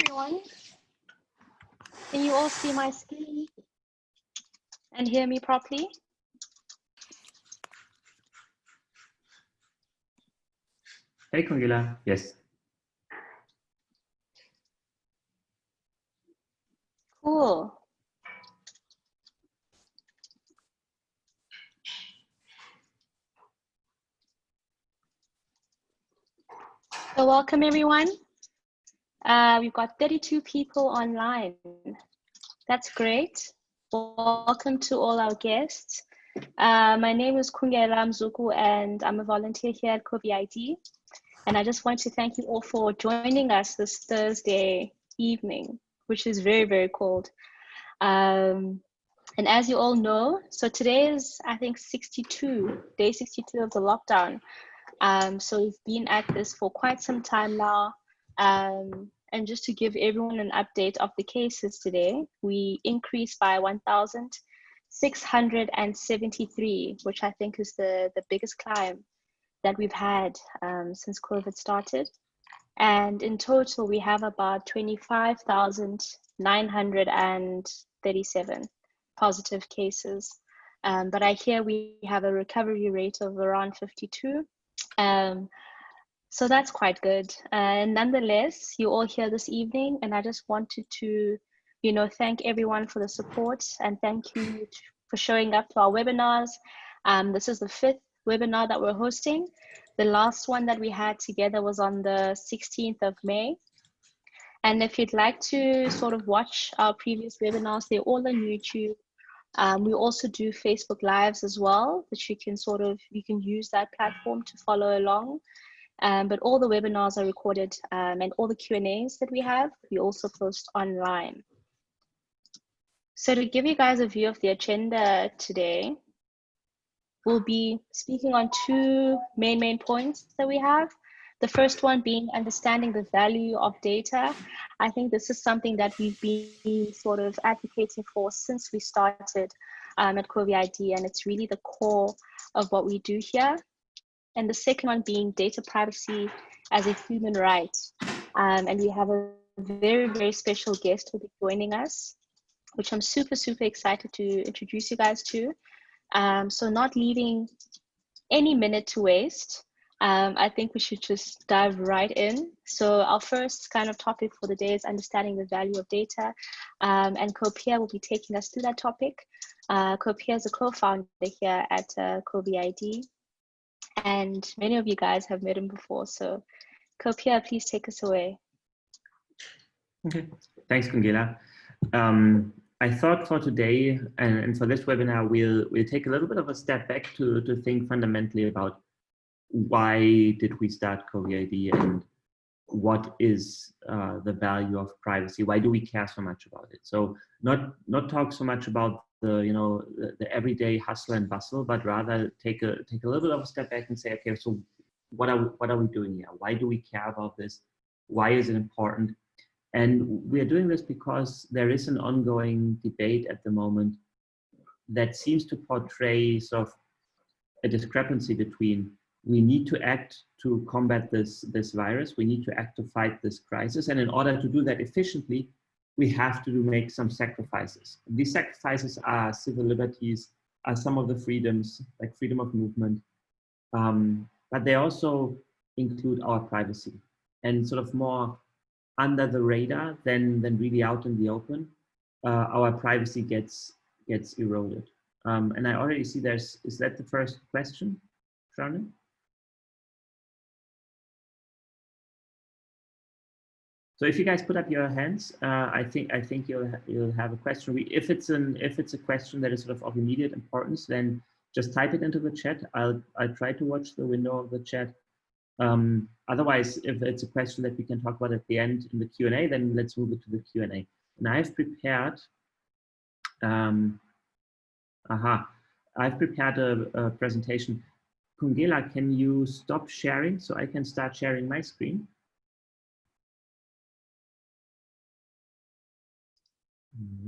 everyone. Can you all see my screen and hear me properly? Hey, Congela. Yes. Cool. So welcome everyone. We've got 32 people online. That's great. Welcome to all our guests. My name is Kungela Mzuku and I'm a volunteer here at COVI-ID. And I just want to thank you all for joining us this Thursday evening, which is very, very cold. And as you all know, so today is, I think, day 62 of the lockdown. So we've been at this for quite some time now. And just to give everyone an update of the cases today, we increased by 1,673, which I think is the biggest climb that we've had since COVID started. And in total, we have about 25,937 positive cases. But I hear we have a recovery rate of around 52. So that's quite good. And nonetheless, you all here this evening, and I just wanted to, thank everyone for the support and thank you for showing up to our webinars. This is the 5th webinar that we're hosting. The last one that we had together was on the 16th of May. And if you'd like to sort of watch our previous webinars, they're all on YouTube. We also do Facebook Lives as well, that you can use that platform to follow along. But all the webinars are recorded and all the Q&As that we have, we also post online. So to give you guys a view of the agenda today, we'll be speaking on two main points that we have. The first one being understanding the value of data. I think this is something that we've been sort of advocating for since we started at COVI-ID, and it's really the core of what we do here. And the second one being data privacy as a human right. And we have a very, very special guest who will be joining us, which I'm super excited to introduce you guys to. So not leaving any minute to waste, I think we should just dive right in. So our first kind of topic for the day is understanding the value of data. And Kopia will be taking us through that topic. Kopia is a co-founder here at COVI-ID. And many of you guys have met him before. So Kopia, please take us away. Okay, thanks, Congela. I thought for today and for this webinar, we'll take a little bit of a step back to think fundamentally about why did we start COVI-ID and what is the value of privacy? Why do we care so much about it? So not talk so much about the everyday hustle and bustle, but rather take a little bit of a step back and say, okay, so what are we doing here? Why do we care about this? Why is it important? And we are doing this because there is an ongoing debate at the moment that seems to portray sort of a discrepancy between we need to act to combat this virus, we need to act to fight this crisis, and in order to do that efficiently, we have to make some sacrifices. These sacrifices are civil liberties, are some of the freedoms, like freedom of movement, but they also include our privacy. And sort of more under the radar than really out in the open, our privacy gets eroded. And I already see is that the first question, Sharnin? So if you guys put up your hands, I think you'll have a question. If it's a question that is sort of immediate importance, then just type it into the chat. I'll try to watch the window of the chat. Otherwise, if it's a question that we can talk about at the end in the Q&A, then let's move it to the Q&A. And I've prepared. I've prepared a presentation. Kungela, can you stop sharing so I can start sharing my screen?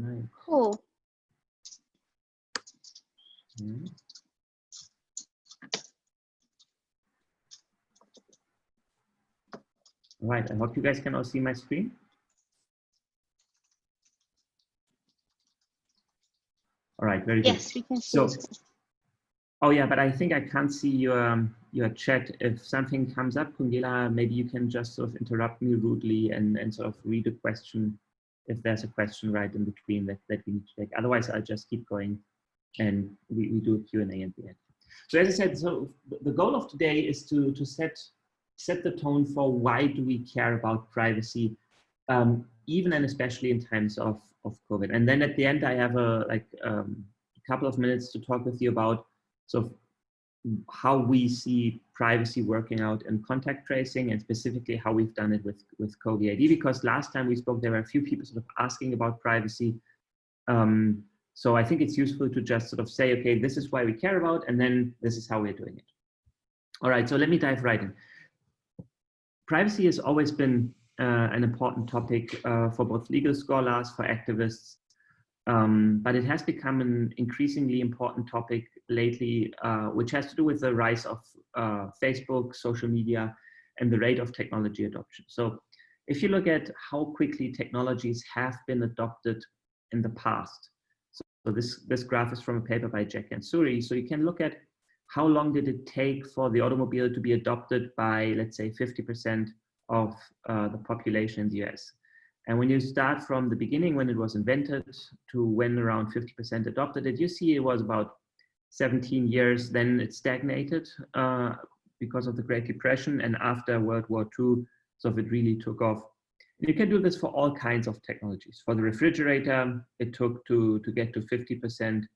Right. Cool. All right, I hope you guys can all see my screen. right, very good. Yes, we can see So, it. oh yeah, but I think I can't see your chat. If something comes up, Kungela, maybe you can just sort of interrupt me rudely and sort of read a question if there's a question right in between that we need to take. Otherwise, I'll just keep going and we do a Q&A at the end. So as I said, so the goal of today is to set the tone for why do we care about privacy, even and especially in times of COVID. And then at the end, I have a couple of minutes to talk with you about sort of how we see privacy working out in contact tracing, and specifically how we've done it with COVI-ID, because last time we spoke, there were a few people sort of asking about privacy. So I think it's useful to just sort of say, okay, this is why we care about, and then this is how we're doing it. All right, so let me dive right in. Privacy has always been an important topic for both legal scholars, for activists, but it has become an increasingly important topic lately, which has to do with the rise of Facebook, social media, and the rate of technology adoption. So if you look at how quickly technologies have been adopted in the past, so this graph is from a paper by Jack and Suri, so you can look at how long did it take for the automobile to be adopted by, let's say, 50% of the population in the US. And when you start from the beginning, when it was invented, to when around 50% adopted it, you see it was about 17 years, then it stagnated because of the Great Depression, and after World War II, so it really took off. And you can do this for all kinds of technologies. For the refrigerator, it took to get to 50%.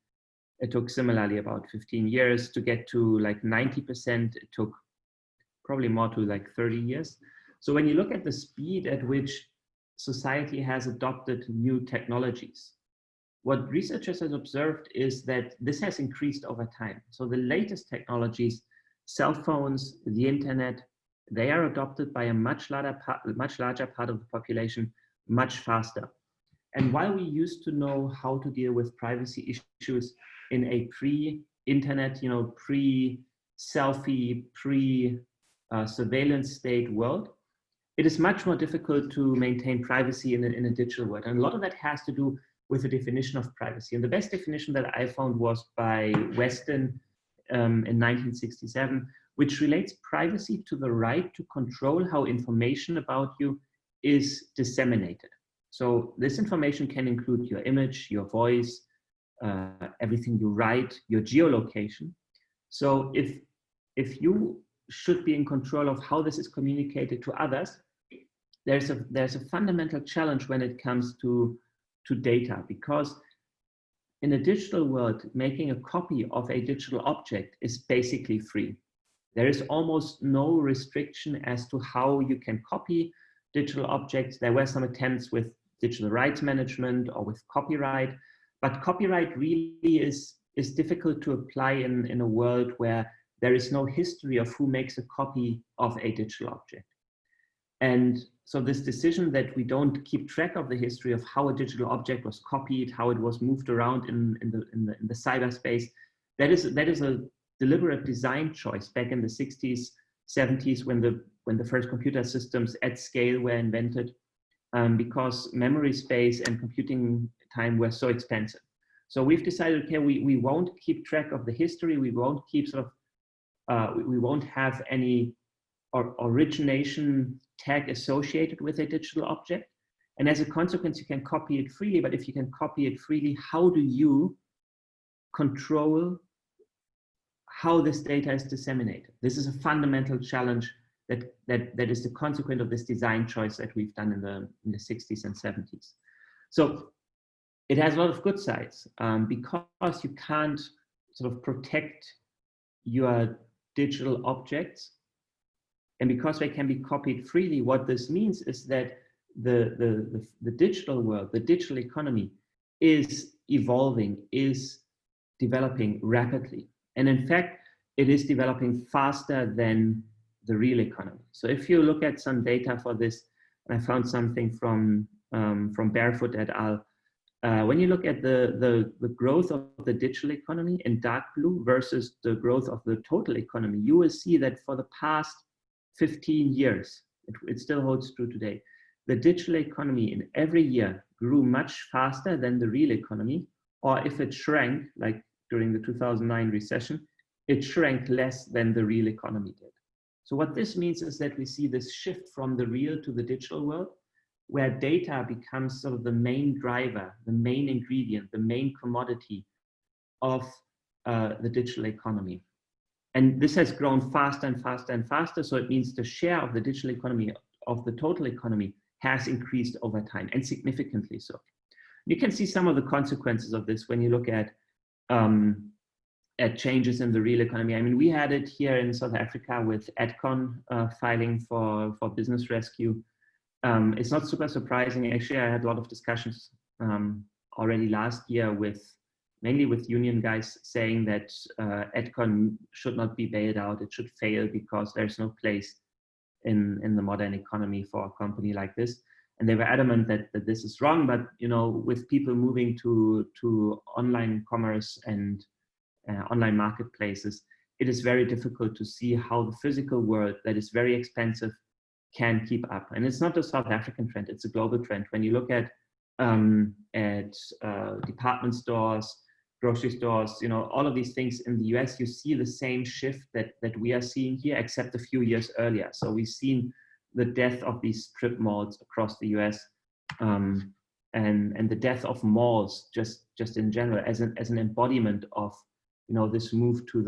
It took similarly about 15 years to get to like 90%. It took probably more to like 30 years. So when you look at the speed at which society has adopted new technologies, what researchers have observed is that this has increased over time. So the latest technologies, cell phones, the internet, they are adopted by a much larger part of the population much faster. And while we used to know how to deal with privacy issues in a pre-internet, pre-selfie, pre-surveillance state world, it is much more difficult to maintain privacy in a digital world. And a lot of that has to do with the definition of privacy. And the best definition that I found was by Weston in 1967, which relates privacy to the right to control how information about you is disseminated. So this information can include your image, your voice, everything you write, your geolocation. So if you should be in control of how this is communicated to others, there's a fundamental challenge when it comes to data, because in a digital world, making a copy of a digital object is basically free. There is almost no restriction as to how you can copy digital objects. There were some attempts with digital rights management or with copyright, but copyright really is difficult to apply in a world where there is no history of who makes a copy of a digital object. And so this decision that we don't keep track of the history of how a digital object was copied, how it was moved around in the cyberspace, that is a deliberate design choice back in the 60s, 70s, when the first computer systems at scale were invented, because memory space and computing time were so expensive. So we've decided, okay, we won't keep track of the history. We won't keep we won't have any origination tag associated with a digital object. And as a consequence, you can copy it freely, but if you can copy it freely, how do you control how this data is disseminated? This is a fundamental challenge that is the consequence of this design choice that we've done in the 60s and 70s. So it has a lot of good sides, because you can't sort of protect your digital objects, and because they can be copied freely. What this means is that the digital world, the digital economy, is evolving, is developing rapidly. And in fact, it is developing faster than the real economy. So if you look at some data for this, I found something from Barefoot et al. When you look at the growth of the digital economy in dark blue versus the growth of the total economy, you will see that for the past 15 years, it still holds true today, the digital economy in every year grew much faster than the real economy, or if it shrank, like during the 2009 recession, it shrank less than the real economy did. So what this means is that we see this shift from the real to the digital world, where data becomes sort of the main driver, the main ingredient, the main commodity of the digital economy. And this has grown faster and faster and faster. So it means the share of the digital economy of the total economy has increased over time, and significantly so. You can see some of the consequences of this when you look at changes in the real economy. I mean, we had it here in South Africa with Adcon filing for business rescue. It's not super surprising. Actually, I had a lot of discussions already last year mainly with union guys saying that Adcon should not be bailed out. It should fail because there's no place in the modern economy for a company like this. And they were adamant that this is wrong, but with people moving to online commerce and online marketplaces, it is very difficult to see how the physical world that is very expensive can keep up. And it's not a South African trend, it's a global trend. When you look at department stores, grocery stores, all of these things in the US, you see the same shift that we are seeing here, except a few years earlier. So we've seen the death of these strip malls across the US, and the death of malls just in general as an embodiment of this move to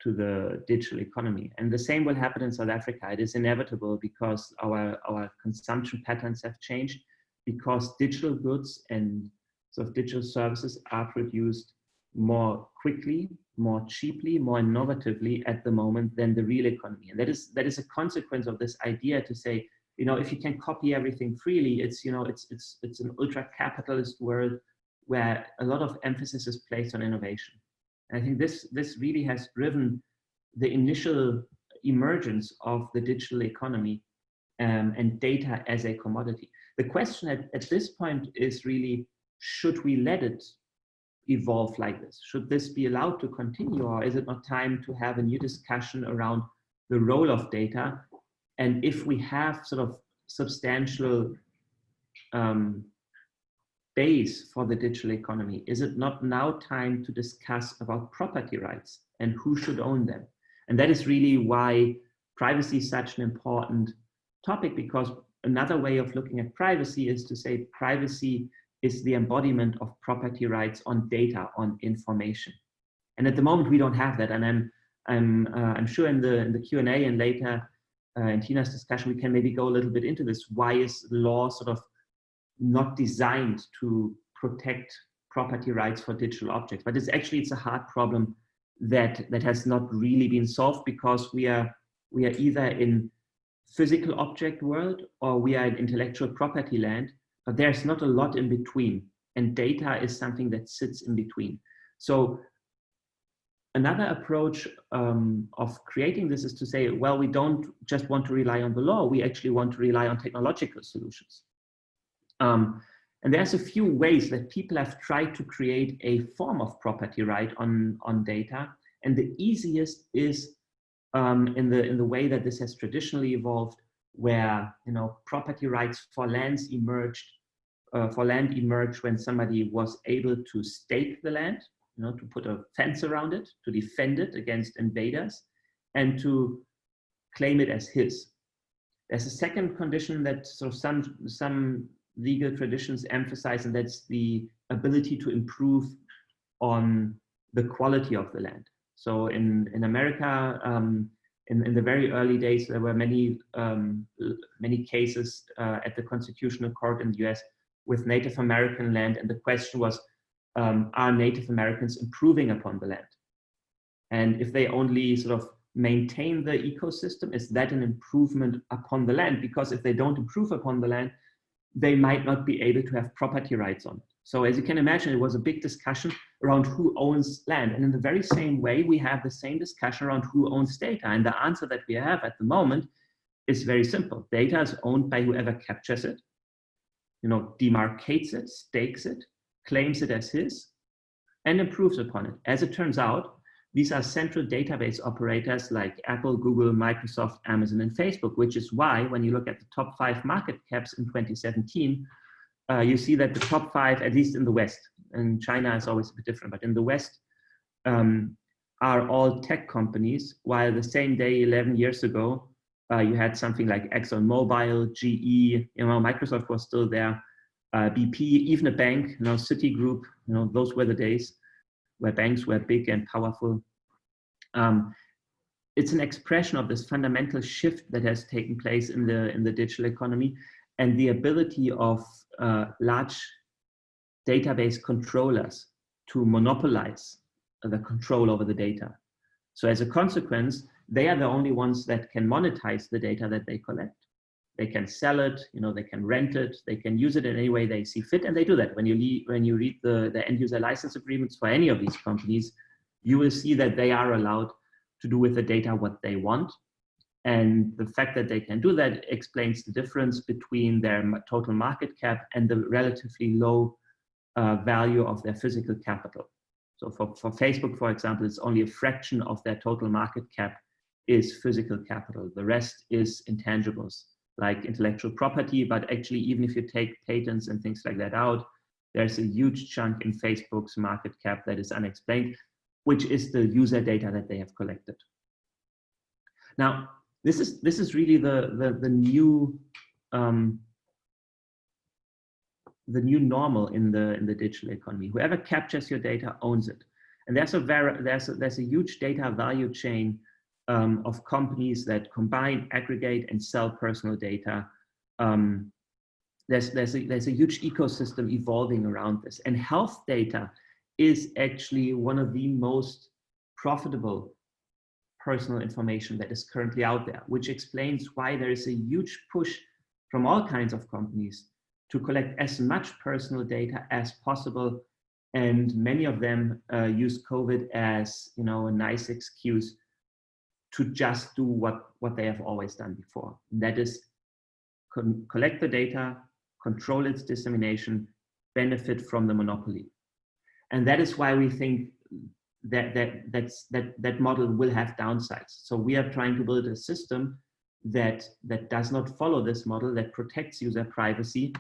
the digital economy. And the same will happen in South Africa. It is inevitable because our consumption patterns have changed, because digital goods and sort of digital services are produced more quickly, more cheaply, more innovatively at the moment than the real economy. And that is a consequence of this idea to say, if you can copy everything freely, it's an ultra-capitalist world where a lot of emphasis is placed on innovation. And I think this really has driven the initial emergence of the digital economy and data as a commodity. The question at this point is really, should we let it evolve like this? Should this be allowed to continue, or is it not time to have a new discussion around the role of data? And if we have sort of substantial base for the digital economy, is it not now time to discuss about property rights and who should own them? And that is really why privacy is such an important topic, because another way of looking at privacy is to say privacy is the embodiment of property rights on data, on information. And at the moment we don't have that. And I'm sure in the Q&A and later in Tina's discussion, we can maybe go a little bit into this. Why is law sort of not designed to protect property rights for digital objects? But it's a hard problem that has not really been solved, because we are either in physical object world or we are in intellectual property land, but there's not a lot in between. And data is something that sits in between. So another approach of creating this is to say, well, we don't just want to rely on the law, we actually want to rely on technological solutions. And there's a few ways that people have tried to create a form of property right on data. And the easiest is in the way that this has traditionally evolved, where property rights for land emerged when somebody was able to stake the land, to put a fence around it, to defend it against invaders, and to claim it as his. There's a second condition that sort of some legal traditions emphasize, and that's the ability to improve on the quality of the land. So in America, in the very early days, there were many cases at the Constitutional Court in the US with Native American land, and the question was, are Native Americans improving upon the land? And if they only sort of maintain the ecosystem, is that an improvement upon the land? Because if they don't improve upon the land, they might not be able to have property rights on it. So as you can imagine, it was a big discussion around who owns land. And in the very same way, we have the same discussion around who owns data. And the answer that we have at the moment is very simple. Data is owned by whoever captures it, demarcates it, stakes it, claims it as his, and improves upon it. As it turns out, these are central database operators like Apple, Google, Microsoft, Amazon, and Facebook, which is why when you look at the top 5 market caps in 2017, you see that the top 5, at least in the West, and China is always a bit different, but in the West, are all tech companies, while the same day 11 years ago, you had something like ExxonMobil, GE, Microsoft was still there, BP, even a bank, Citigroup, those were the days where banks were big and powerful. It's an expression of this fundamental shift that has taken place in the digital economy, and the ability of large database controllers to monopolize the control over the data. So as a consequence, they are the only ones that can monetize the data that they collect. They can sell it, they can rent it, they can use it in any way they see fit, and they do that. When you read the end user license agreements for any of these companies, you will see that they are allowed to do with the data what they want. And the fact that they can do that explains the difference between their total market cap and the relatively low value of their physical capital. So for Facebook, for example, it's only a fraction of their total market cap is physical capital. The rest is intangibles, like intellectual property, but actually, even if you take patents and things like that out, there's a huge chunk in Facebook's market cap that is unexplained, which is the user data that they have collected. Now, this is really the new normal in the digital economy. Whoever captures your data owns it, and there's a huge data value chain of companies that combine, aggregate, and sell personal data. There's a huge ecosystem evolving around this, and health data is actually one of the most profitable personal information that is currently out there, which explains why there is a huge push from all kinds of companies to collect as much personal data as possible. And many of them use COVID as a nice excuse to just do what they have always done before. And that is collect the data, control its dissemination, benefit from the monopoly. And that is why we think that model will have downsides. So we are trying to build a system that does not follow this model, that protects user privacy,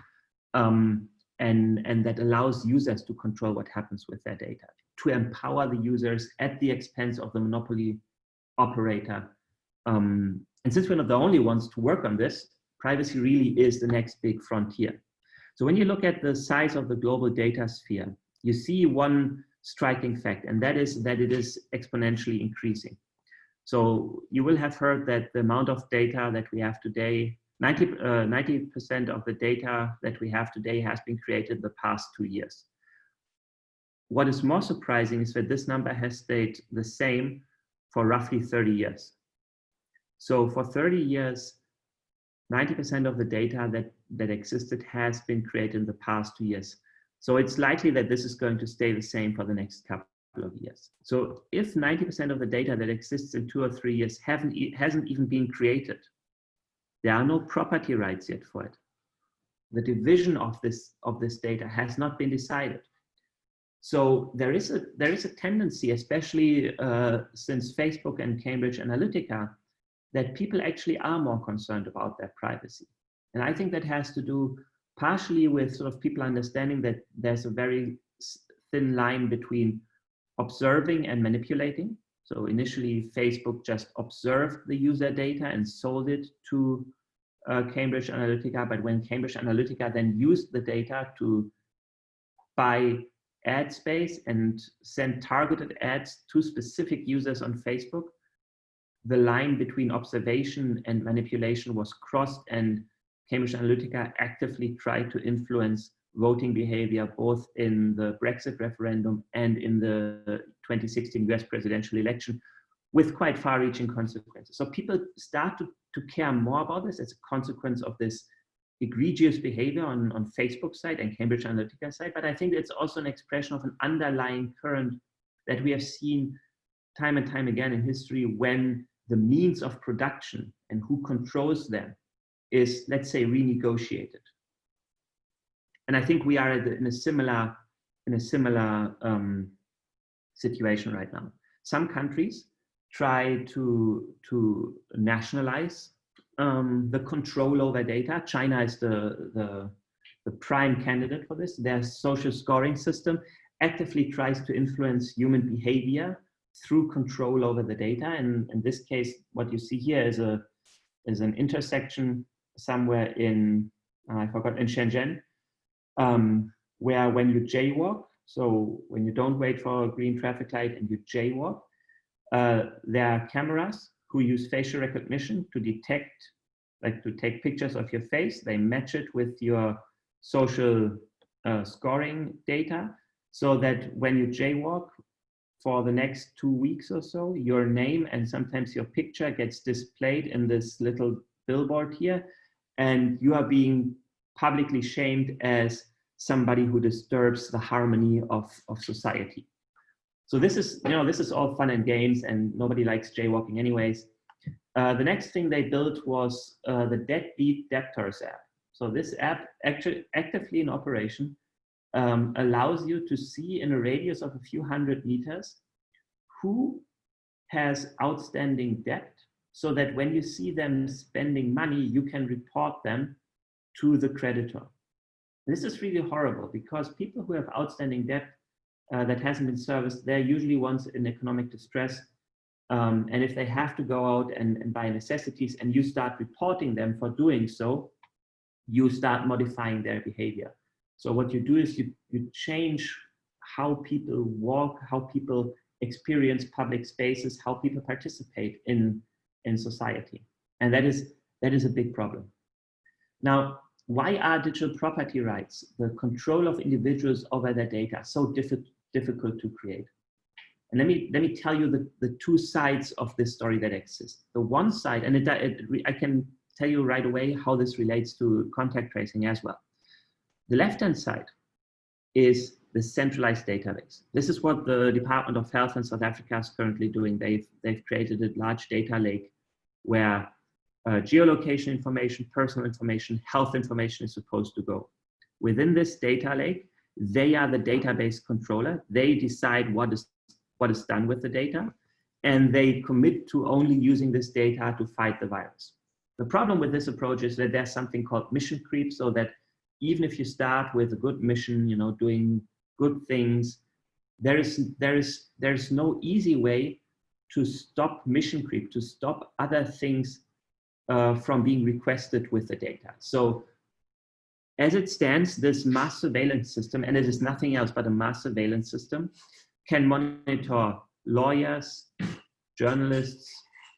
and that allows users to control what happens with their data, to empower the users at the expense of the monopoly operator. And since we're not the only ones to work on this, privacy really is the next big frontier. So when you look at the size of the global data sphere, you see one striking fact, and that is that it is exponentially increasing. So you will have heard that the amount of data that we have today, 90% of the data that we have today has been created in the past 2 years. What is more surprising is that this number has stayed the same for roughly 30 years. So for 30 years, 90% of the data that existed has been created in the past 2 years. So it's likely that this is going to stay the same for the next couple of years. So if 90% of the data that exists in 2 or 3 years hasn't even been created, there are no property rights yet for it. The division of this data has not been decided. So there is a tendency, especially since Facebook and Cambridge Analytica, that people actually are more concerned about their privacy. And I think that has to do partially with sort of people understanding that there's a very thin line between observing and manipulating. So initially, Facebook just observed the user data and sold it to Cambridge Analytica. But when Cambridge Analytica then used the data to buy ad space and send targeted ads to specific users on Facebook, the line between observation and manipulation was crossed, and Cambridge Analytica actively tried to influence voting behavior both in the Brexit referendum and in the 2016 US presidential election, with quite far-reaching consequences. So people start to care more about this as a consequence of this egregious behavior on Facebook's side and Cambridge Analytica's side. But I think it's also an expression of an underlying current that we have seen time and time again in history, when the means of production and who controls them is, let's say, renegotiated. And I think we are in a similar situation right now. Some countries try to nationalize the control over data. China is the prime candidate for this. Their social scoring system actively tries to influence human behavior through control over the data. And in this case, what you see here is an intersection somewhere in, I forgot, in Shenzhen, where when you jaywalk, so when you don't wait for a green traffic light and you jaywalk, there are cameras who use facial recognition to detect, like to take pictures of your face. They match it with your social scoring data, so that when you jaywalk for the next 2 weeks or so, your name and sometimes your picture gets displayed in this little billboard here, and you are being publicly shamed as somebody who disturbs the harmony of society. So this is, this is all fun and games, and nobody likes jaywalking anyways. The next thing they built was the Deadbeat Debtors app. So this app, actually actively in operation, allows you to see in a radius of a few hundred meters who has outstanding debt, so that when you see them spending money, you can report them to the creditor. This is really horrible, because people who have outstanding debt that hasn't been serviced, they're usually ones in economic distress. And if they have to go out and buy necessities, and you start reporting them for doing so, you start modifying their behavior. So what you do is you change how people walk, how people experience public spaces, how people participate in society. And that is a big problem. Now, why are digital property rights, the control of individuals over their data, so difficult to create? And let me tell you the two sides of this story that exist. The one side, and I can tell you right away how this relates to contact tracing as well. The left-hand side is the centralized database. This is what the Department of Health in South Africa is currently doing. They've created a large data lake where geolocation information, personal information, health information is supposed to go. Within this data lake, they are the database controller. They decide what is done with the data, and they commit to only using this data to fight the virus. The problem with this approach is that there's something called mission creep, so that even if you start with a good mission, doing good things, there is no easy way to stop mission creep, to stop other things from being requested with the data. So as it stands, this mass surveillance system, and it is nothing else but a mass surveillance system, can monitor lawyers, journalists,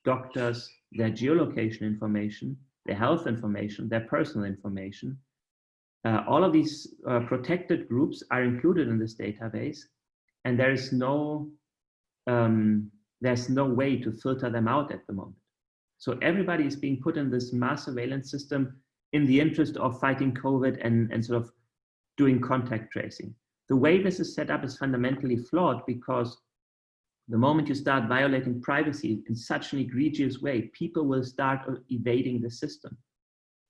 doctors, their geolocation information, their health information, their personal information. All of these protected groups are included in this database, and there's no way to filter them out at the moment. So everybody is being put in this mass surveillance system in the interest of fighting COVID and sort of doing contact tracing. The way this is set up is fundamentally flawed, because the moment you start violating privacy in such an egregious way, people will start evading the system.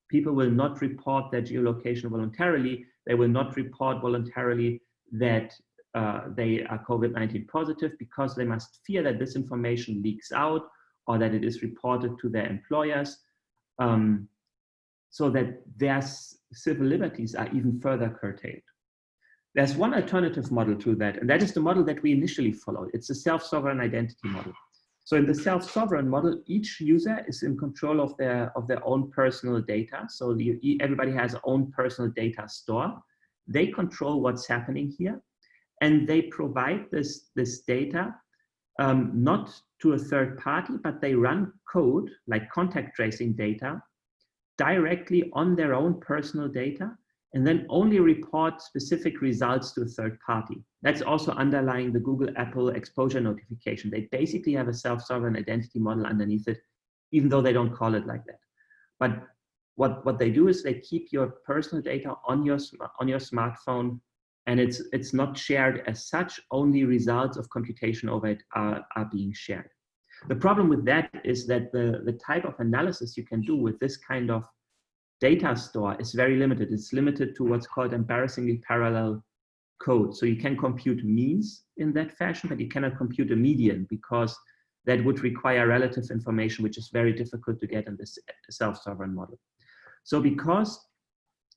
People will not report their geolocation voluntarily. They will not report voluntarily that they are COVID-19 positive, because they must fear that this information leaks out or that it is reported to their employers, so that their civil liberties are even further curtailed. There's one alternative model to that, and that is the model that we initially followed. It's a self-sovereign identity model. So in the self-sovereign model, each user is in control of their own personal data. So everybody has their own personal data store. They control what's happening here, and they provide this data not to a third party, but they run code like contact tracing data directly on their own personal data, and then only report specific results to a third party. That's also underlying the Google Apple exposure notification. They basically have a self-sovereign identity model underneath it, even though they don't call it like that. But what they do is they keep your personal data on your smartphone, and it's not shared as such. Only results of computation over it are being shared. The problem with that is that the type of analysis you can do with this kind of data store is very limited. It's limited to what's called embarrassingly parallel code. So you can compute means in that fashion, but you cannot compute a median, because that would require relative information, which is very difficult to get in this self-sovereign model. So because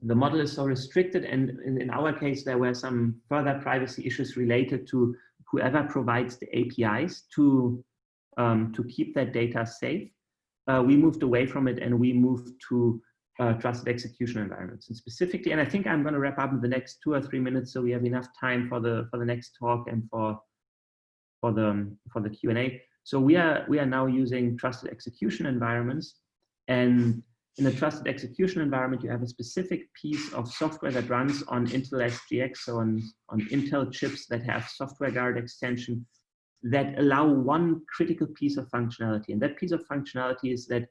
the model is so restricted, and in our case, there were some further privacy issues related to whoever provides the APIs to keep that data safe. We moved away from it and we moved to trusted execution environments. And specifically, and I think I'm going to wrap up in the next 2 or 3 minutes, so we have enough time for the next talk and for the Q&A. So we are now using trusted execution environments, and in a trusted execution environment, you have a specific piece of software that runs on Intel SGX, so on Intel chips that have software guard extension that allow one critical piece of functionality. And that piece of functionality is that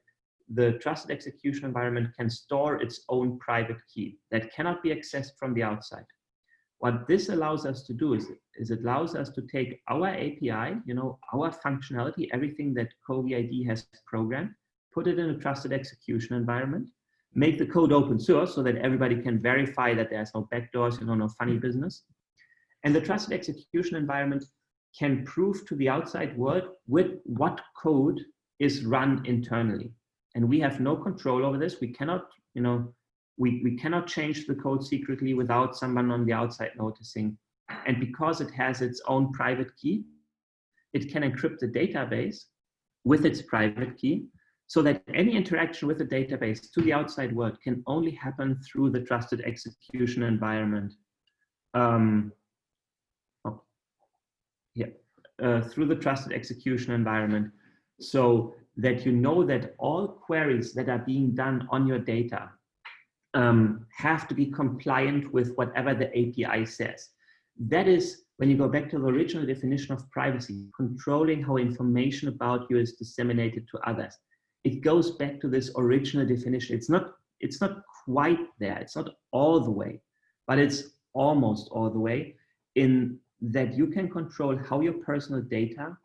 the trusted execution environment can store its own private key that cannot be accessed from the outside. What this allows us to do is it allows us to take our API, our functionality, everything that COVI-ID has programmed, put it in a trusted execution environment, make the code open source so that everybody can verify that there's no backdoors, no funny business. And the trusted execution environment can prove to the outside world with what code is run internally. And we have no control over this. We cannot, we cannot change the code secretly without someone on the outside noticing. And because it has its own private key, it can encrypt the database with its private key, so that any interaction with the database to the outside world can only happen through the trusted execution environment. Through the trusted execution environment, so that you know that all queries that are being done on your data have to be compliant with whatever the API says. That is, when you go back to the original definition of privacy, controlling how information about you is disseminated to others. It goes back to this original definition. It's not quite there. It's not all the way, but it's almost all the way, in that you can control how your personal data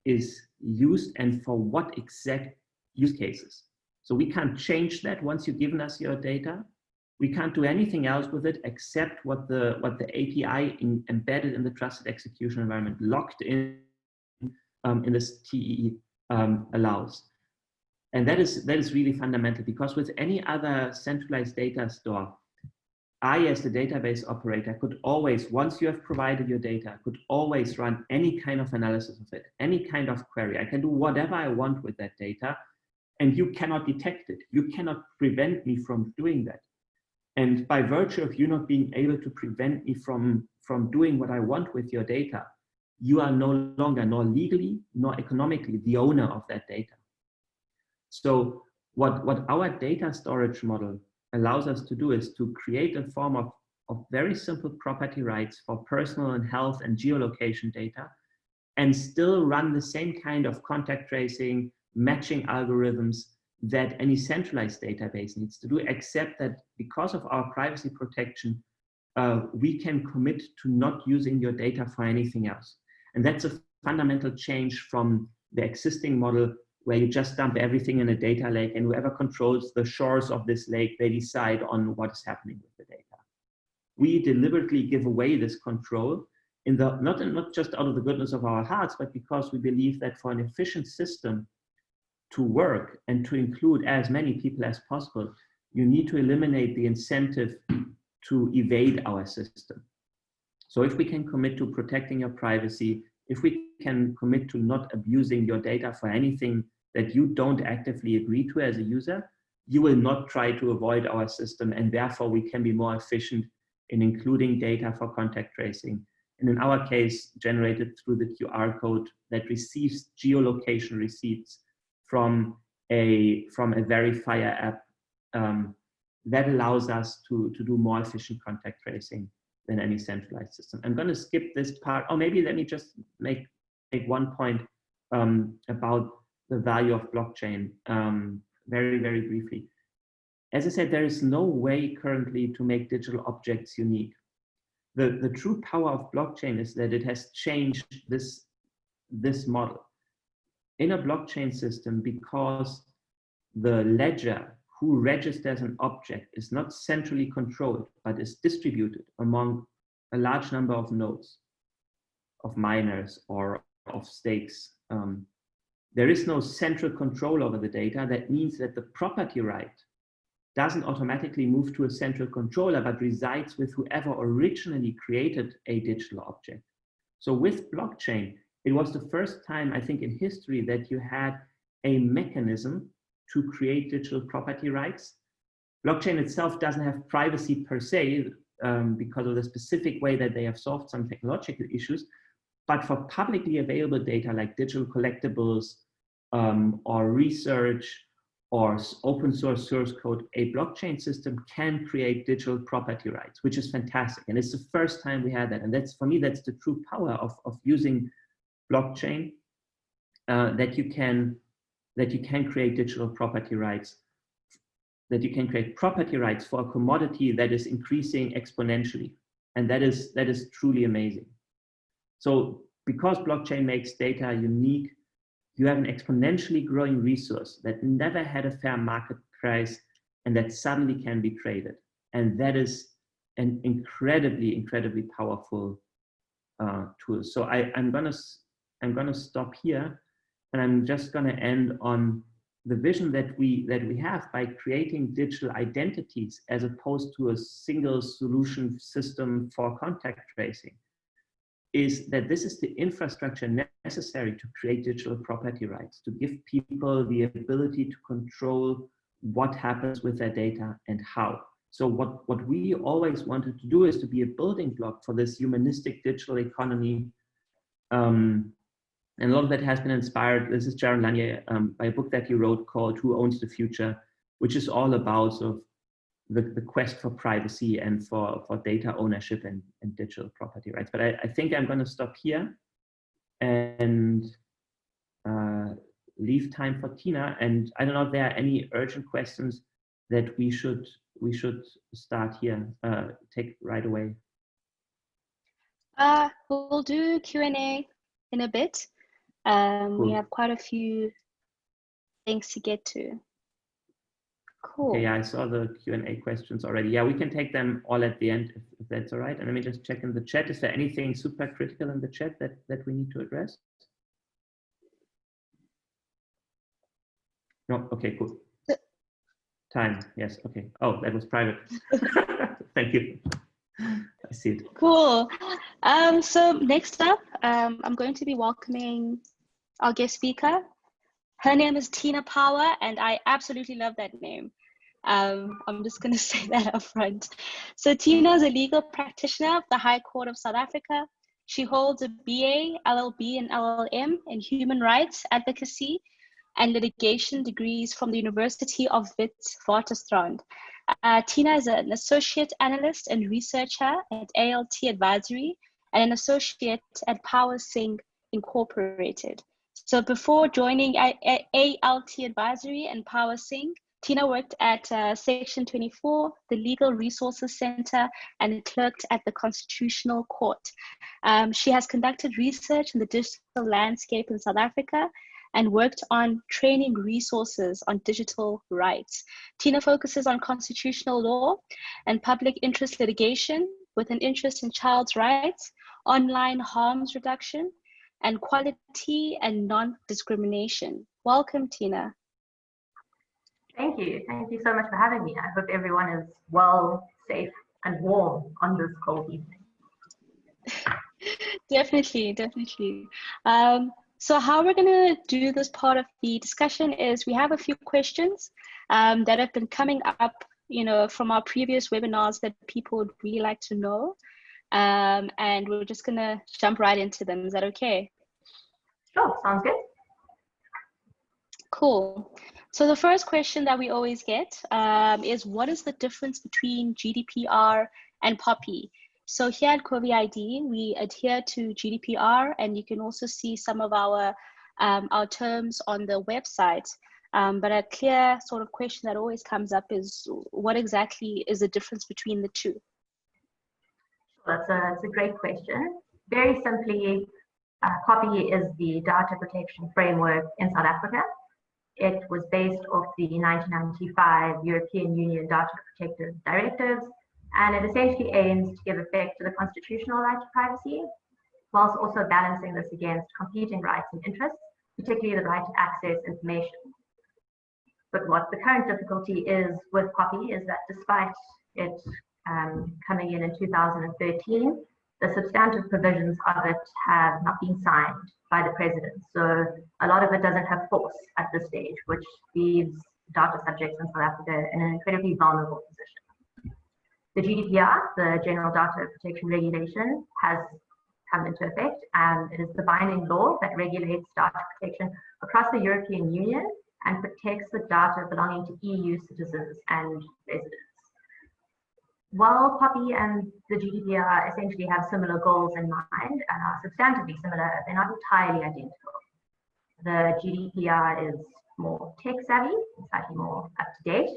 is used and for what exact use cases. So we can't change that once you've given us your data. We can't do anything else with it except what the API embedded in the trusted execution environment, locked in this TEE allows. And that is really fundamental, because with any other centralized data store, I, as the database operator, could always, once you have provided your data, could always run any kind of analysis of it, any kind of query. I can do whatever I want with that data, and you cannot detect it. You cannot prevent me from doing that. And by virtue of you not being able to prevent me from doing what I want with your data, you are no longer, nor legally, nor economically, the owner of that data. So what our data storage model allows us to do is to create a form of very simple property rights for personal and health and geolocation data, and still run the same kind of contact tracing, matching algorithms that any centralized database needs to do, except that because of our privacy protection, we can commit to not using your data for anything else. And that's a fundamental change from the existing model, where you just dump everything in a data lake, and whoever controls the shores of this lake, they decide on what is happening with the data. We deliberately give away this control, not just out of the goodness of our hearts, but because we believe that for an efficient system to work and to include as many people as possible, you need to eliminate the incentive to evade our system. So if we can commit to protecting your privacy, if we can commit to not abusing your data for anything that you don't actively agree to as a user, you will not try to avoid our system, and therefore we can be more efficient in including data for contact tracing. And in our case, generated through the QR code that receives geolocation receipts from a verifier app that allows us to do more efficient contact tracing than any centralized system. I'm going to skip this part. Or maybe let me just make one point about the value of blockchain very, very briefly. As I said, there is no way currently to make digital objects unique. The true power of blockchain is that it has changed this model. In a blockchain system, because the ledger who registers an object is not centrally controlled, but is distributed among a large number of nodes, of miners or of stakes. There is no central control over the data. That means that the property right doesn't automatically move to a central controller, but resides with whoever originally created a digital object. So with blockchain, it was the first time, I think, in history that you had a mechanism to create digital property rights. Blockchain itself doesn't have privacy per se, because of the specific way that they have solved some technological issues, but for publicly available data like digital collectibles or research or open source code, a blockchain system can create digital property rights, which is fantastic. And it's the first time we had that. And that's, for me, that's the true power of using blockchain, that you can create digital property rights, that you can create property rights for a commodity that is increasing exponentially. And that is truly amazing. So because blockchain makes data unique, you have an exponentially growing resource that never had a fair market price and that suddenly can be traded. And that is an incredibly, incredibly powerful tool. So I'm gonna stop here, and I'm just gonna end on the vision that we have by creating digital identities as opposed to a single solution system for contact tracing, is that this is the infrastructure necessary to create digital property rights, to give people the ability to control what happens with their data and how. So what we always wanted to do is to be a building block for this humanistic digital economy. And a lot of that has been inspired, this is Jaron Lanier, by a book that he wrote called Who Owns the Future, which is all about sort of the quest for privacy and for data ownership and digital property rights. But I think I'm going to stop here and leave time for Tina. And I don't know if there are any urgent questions that we should start here, take right away. We'll do Q&A in a bit. Cool. We have quite a few things to get to. Cool. Okay, yeah, I saw the Q&A questions already. Yeah, we can take them all at the end if that's all right. And let me just check in the chat. Is there anything super critical in the chat that we need to address? No, okay, cool. Time, yes, okay. Oh, that was private. Thank you. I see it. Cool. So next up, I'm going to be welcoming our guest speaker. Her name is Tina Power, and I absolutely love that name. I'm just going to say that up front. So Tina is a legal practitioner of the High Court of South Africa. She holds a BA, LLB, and LLM in human rights advocacy and litigation degrees from the University of Witwatersrand. Tina is an associate analyst and researcher at ALT Advisory and an associate at Power Singh Incorporated. So before joining ALT Advisory and Power Singh, Tina worked at Section 24, the Legal Resources Center, and clerked at the Constitutional Court. She has conducted research in the digital landscape in South Africa and worked on training resources on digital rights. Tina focuses on constitutional law and public interest litigation with an interest in child's rights, online harms reduction, and quality and non-discrimination. Welcome, Tina. Thank you. Thank you so much for having me. I hope everyone is well, safe, and warm on this cold evening. Definitely, definitely. So how we're going to do this part of the discussion is we have a few questions that have been coming up, from our previous webinars that people would really like to know. And we're just going to jump right into them. Is that okay? Sure, sounds good. Cool. So the first question that we always get is, what is the difference between GDPR and POPI? So here at COVI-ID, we adhere to GDPR, and you can also see some of our terms on the website. But a clear sort of question that always comes up is, what exactly is the difference between the two? That's a great question. Very simply, POPI is the data protection framework in South Africa. It was based off the 1995 European Union Data Protective Directives, and it essentially aims to give effect to the constitutional right to privacy, whilst also balancing this against competing rights and interests, particularly the right to access information. But what the current difficulty is with COVI is that despite it coming in 2013, the substantive provisions of it have not been signed by the president. So a lot of it doesn't have force at this stage, which leaves data subjects in South Africa in an incredibly vulnerable position. The GDPR, the General Data Protection Regulation, has come into effect, and it is the binding law that regulates data protection across the European Union and protects the data belonging to EU citizens and residents. While COVI and the GDPR essentially have similar goals in mind and are substantively similar, they're not entirely identical. The GDPR is more tech-savvy, slightly more up-to-date.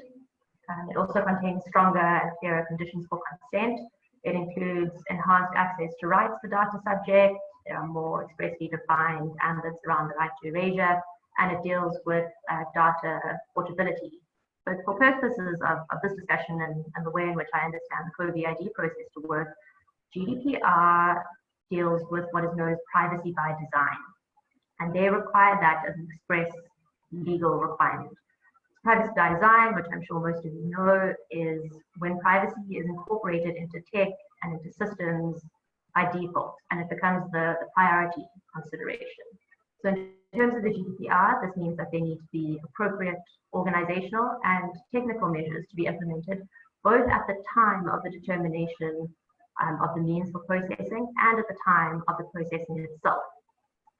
It also contains stronger and clearer conditions for consent. It includes enhanced access to rights for data subjects. There are more expressly defined ambits around the right to erasure, and it deals with data portability. But for purposes of this discussion and the way in which I understand the COVI-ID process to work, GDPR deals with what is known as privacy by design. And they require that as an express legal requirement. Privacy by design, which I'm sure most of you know, is when privacy is incorporated into tech and into systems by default, and it becomes the priority consideration. So in terms of the GDPR, this means that there need to be appropriate organizational and technical measures to be implemented, both at the time of the determination of the means for processing and at the time of the processing itself.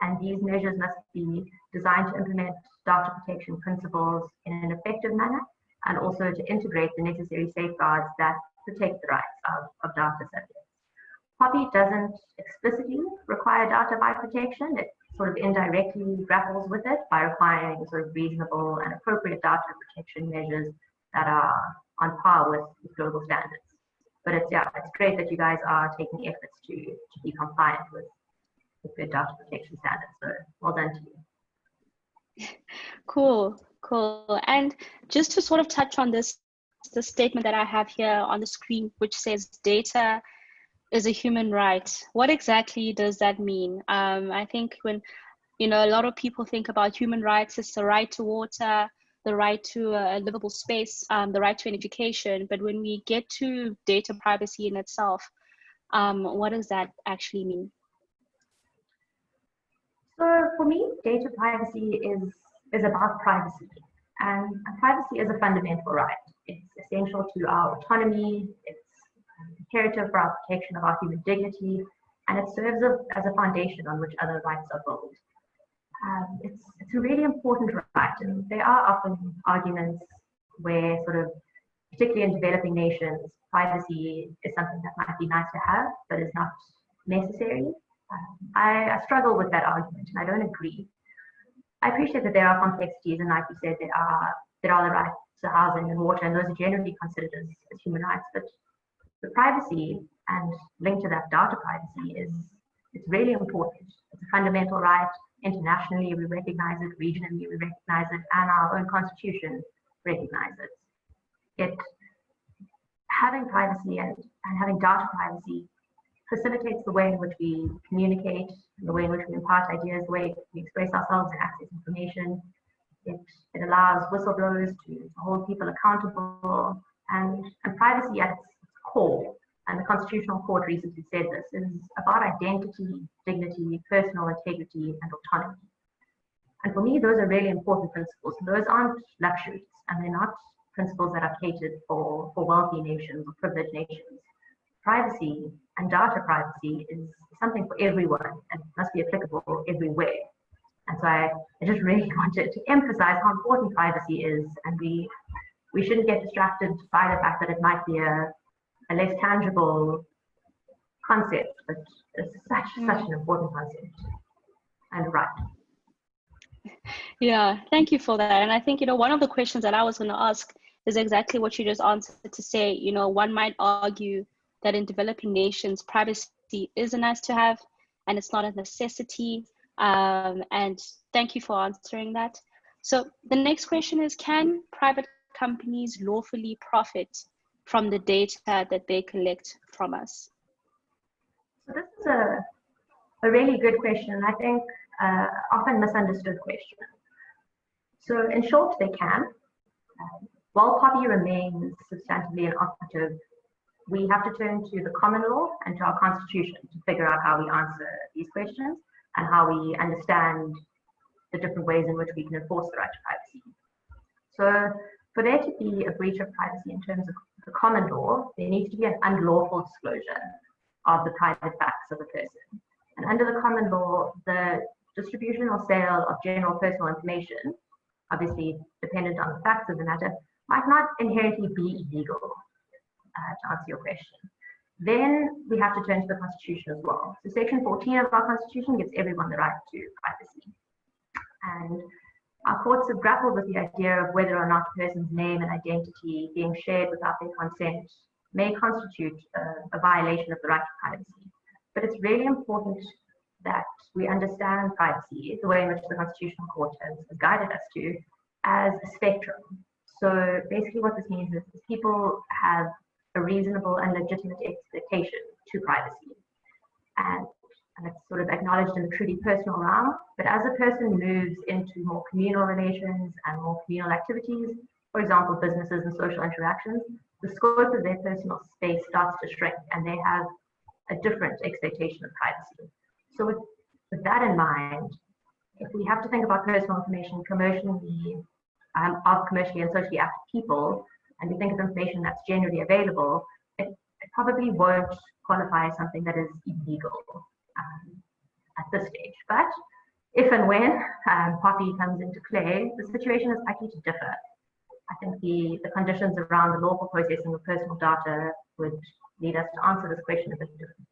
And these measures must be designed to implement data protection principles in an effective manner, and also to integrate the necessary safeguards that protect the rights of data subjects. COVI doesn't explicitly require data by protection. It sort of indirectly grapples with it by requiring sort of reasonable and appropriate data protection measures that are on par with global standards. But it's great that you guys are taking efforts to be compliant with good data protection standards. So well done to you. Cool. And just to sort of touch on the statement that I have here on the screen, which says data is a human right. What exactly does that mean? I think when, a lot of people think about human rights, it's the right to water, the right to a livable space, the right to an education. But when we get to data privacy in itself, what does that actually mean? So for me, data privacy is about privacy, and privacy is a fundamental right. It's essential to our autonomy, it's imperative for our protection of our human dignity, and it serves as a foundation on which other rights are built. It's a really important right, and there are often arguments where sort of, particularly in developing nations, privacy is something that might be nice to have, but is not necessary. I struggle with that argument, and I don't agree. I appreciate that there are complexities, and like you said, there are the rights to housing and water, and those are generally considered as human rights. But the privacy and linked to that data privacy it's really important. It's a fundamental right. Internationally, we recognize it. Regionally, we recognize it, and our own constitution recognizes it. Having privacy and having data privacy facilitates the way in which we communicate, the way in which we impart ideas, the way we express ourselves and access information. It allows whistleblowers to hold people accountable, and privacy at its core, and the Constitutional Court recently said this, is about identity, dignity, personal integrity, and autonomy. And for me, those are really important principles. Those aren't luxuries, and they're not principles that are catered for wealthy nations or privileged nations. Privacy and data privacy is something for everyone and must be applicable everywhere. And so I just really wanted to emphasize how important privacy is, and we shouldn't get distracted by the fact that it might be a less tangible concept, but it's such an important concept and right. Yeah, thank you for that. And I think, one of the questions that I was going to ask is exactly what you just answered, to say, one might argue that in developing nations, privacy is a nice to have, and it's not a necessity. And thank you for answering that. So the next question is, can private companies lawfully profit from the data that they collect from us? So this is a really good question. I think often misunderstood question. So in short, they can. While POPI remains substantively an operative, we have to turn to the common law and to our constitution to figure out how we answer these questions and how we understand the different ways in which we can enforce the right to privacy. So for there to be a breach of privacy in terms of the common law, there needs to be an unlawful disclosure of the private facts of a person. And under the common law, the distribution or sale of general personal information, obviously dependent on the facts of the matter, might not inherently be illegal, to answer your question. Then we have to turn to the Constitution as well. So Section 14 of our Constitution gives everyone the right to privacy. And our courts have grappled with the idea of whether or not a person's name and identity being shared without their consent may constitute a violation of the right to privacy. But it's really important that we understand privacy, the way in which the Constitutional Court has guided us to, as a spectrum. So basically what this means is people have a reasonable and legitimate expectation to privacy. And it's sort of acknowledged in the truly personal realm, but as a person moves into more communal relations and more communal activities, for example, businesses and social interactions, the scope of their personal space starts to shrink and they have a different expectation of privacy. So with that in mind, if we have to think about personal information commercially, of commercially and socially active people, and we think of information that's generally available, it probably won't qualify as something that is illegal at this stage. But if and when POPI comes into play, the situation is likely to differ. I think the conditions around the lawful processing of personal data would lead us to answer this question a bit differently.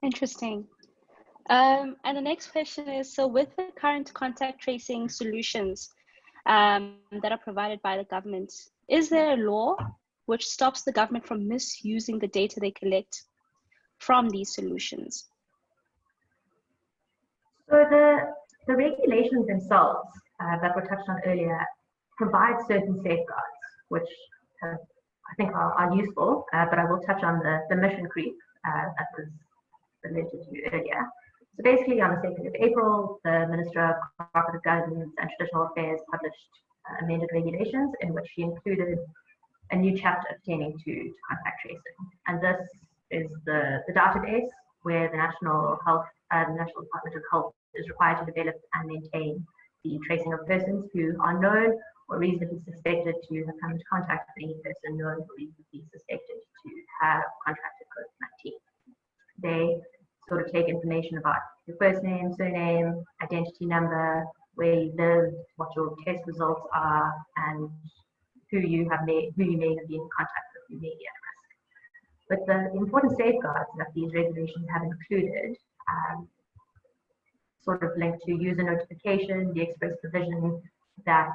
Interesting. And the next question is, so with the current contact tracing solutions that are provided by the government, is there a law which stops the government from misusing the data they collect from these solutions? So the regulations themselves that were touched on earlier provide certain safeguards, which I think are useful, but I will touch on the mission creep that was alluded to earlier. So basically, on the 2nd of April, the Minister of Corporate Governance and Traditional Affairs published amended regulations in which she included a new chapter pertaining to contact tracing. And this is the database where the National Department of Health is required to develop and maintain the tracing of persons who are known or reasonably suspected to have come into contact with any person known or reasonably suspected to have contracted COVID-19. They sort of take information about your first name, surname, identity number, where you live, what your test results are, and who you may have been in contact with, who may be at risk. But the important safeguards that these regulations have included sort of linked to user notification, the express provision that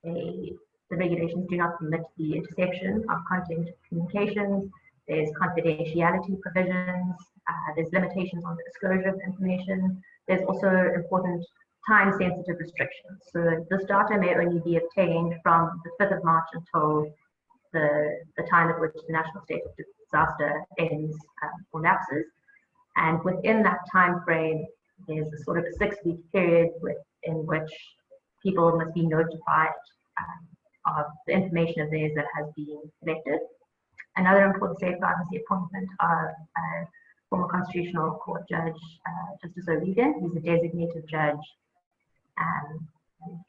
the regulations do not permit the interception of content communications. There's confidentiality provisions. There's limitations on the disclosure of information. There's also important time-sensitive restrictions. So this data may only be obtained from the 5th of March until the time at which the national state of disaster ends or lapses. And within that time frame, there's a sort of a 6-week period in which people must be notified of the information of theirs that has been collected. Another important safeguard is the appointment of a former Constitutional Court Judge, Justice O'Regan, who's a designated judge.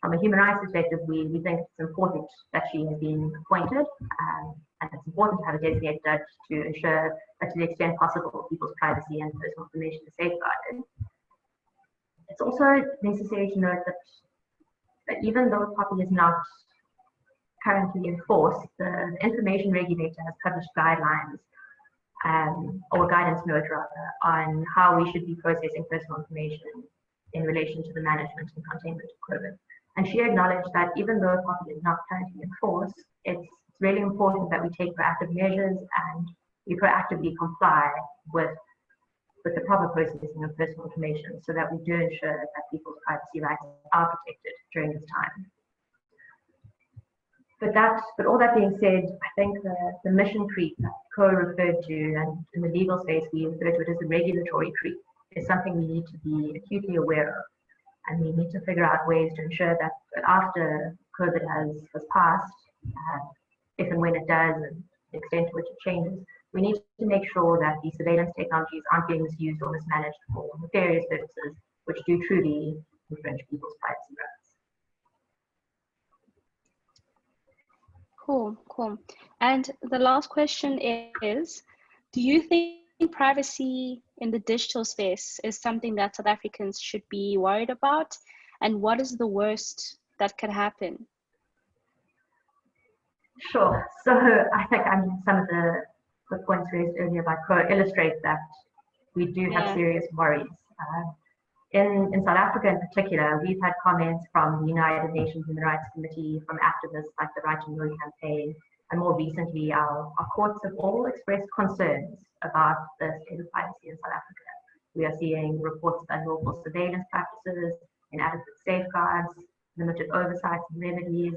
From a human rights perspective, we think it's important that she has been appointed, and it's important to have a designated judge to ensure that to the extent possible, people's privacy and personal information is safeguarded. It's also necessary to note that even though POPI is not currently enforced, the information regulator has published guidelines or guidance note rather on how we should be processing personal information in relation to the management and containment of COVID. And she acknowledged that even though POPI is not currently enforced, it's really important that we take proactive measures and we proactively comply with the proper processing of personal information so that we do ensure that people's privacy rights are protected during this time. But all that being said, I think the mission creep that Co referred to, and in the legal space we refer to it as the regulatory creep, is something we need to be acutely aware of. And we need to figure out ways to ensure that after COVID has passed, if and when it does, and the extent to which it changes, we need to make sure that the surveillance technologies aren't being misused or mismanaged for nefarious purposes, which do truly infringe people's privacy rights. Cool, cool. And the last question is, do you think privacy in the digital space is something that South Africans should be worried about? And what is the worst that could happen? Sure. So I think some of the points raised earlier by Co illustrate that we do have serious worries. In South Africa in particular, we've had comments from the United Nations Human Rights Committee, from activists like the Right to Know campaign, and more recently our courts have all expressed concerns about the state of privacy in South Africa. We are seeing reports of unlawful surveillance practices, inadequate safeguards, limited oversight and remedies.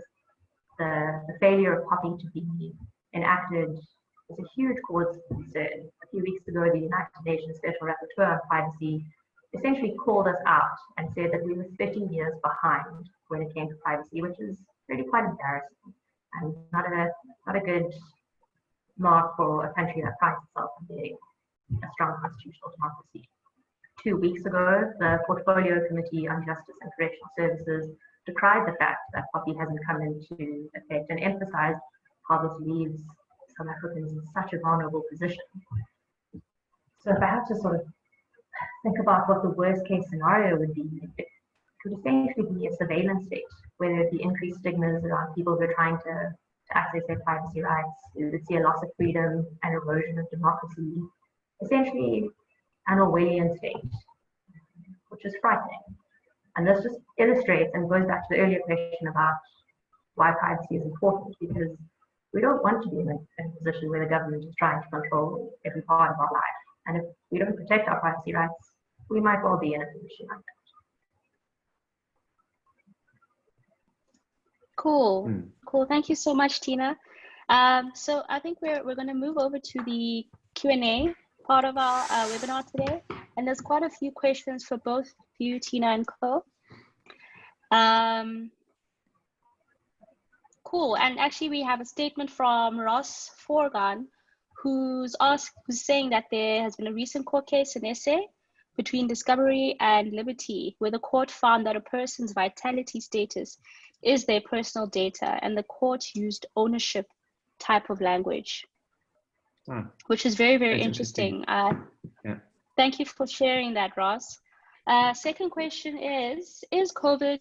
The failure of POPI to be enacted is a huge cause of concern. A few weeks ago, the United Nations Special Rapporteur on Privacy essentially called us out and said that we were 30 years behind when it came to privacy, which is really quite embarrassing and not a good mark for a country that prides itself on being a strong constitutional democracy. 2 weeks ago, the Portfolio Committee on Justice and Correctional Services decried the fact that POPI hasn't come into effect and emphasized how this leaves South Africans in such a vulnerable position. So if I have to sort of think about what the worst case scenario would be, it could essentially be a surveillance state, where there'd be increased stigmas around people who are trying to access their privacy rights. We would see a loss of freedom and erosion of democracy, essentially an Orwellian state, which is frightening. And this just illustrates and goes back to the earlier question about why privacy is important, because we don't want to be in a position where the government is trying to control every part of our life. And if we don't protect our privacy rights, we might well be in a position like that. Cool, cool. Thank you so much, Tina. So I think we're going to move over to the Q&A part of our webinar today. And there's quite a few questions for both you, Tina and Co. Cool. And actually, we have a statement from Ross Forgan, who's saying that there has been a recent court case in SA between Discovery and Liberty, where the court found that a person's vitality status is their personal data, and the court used ownership type of language, which is very, very interesting. Thank you for sharing that, Ross. Second question is COVID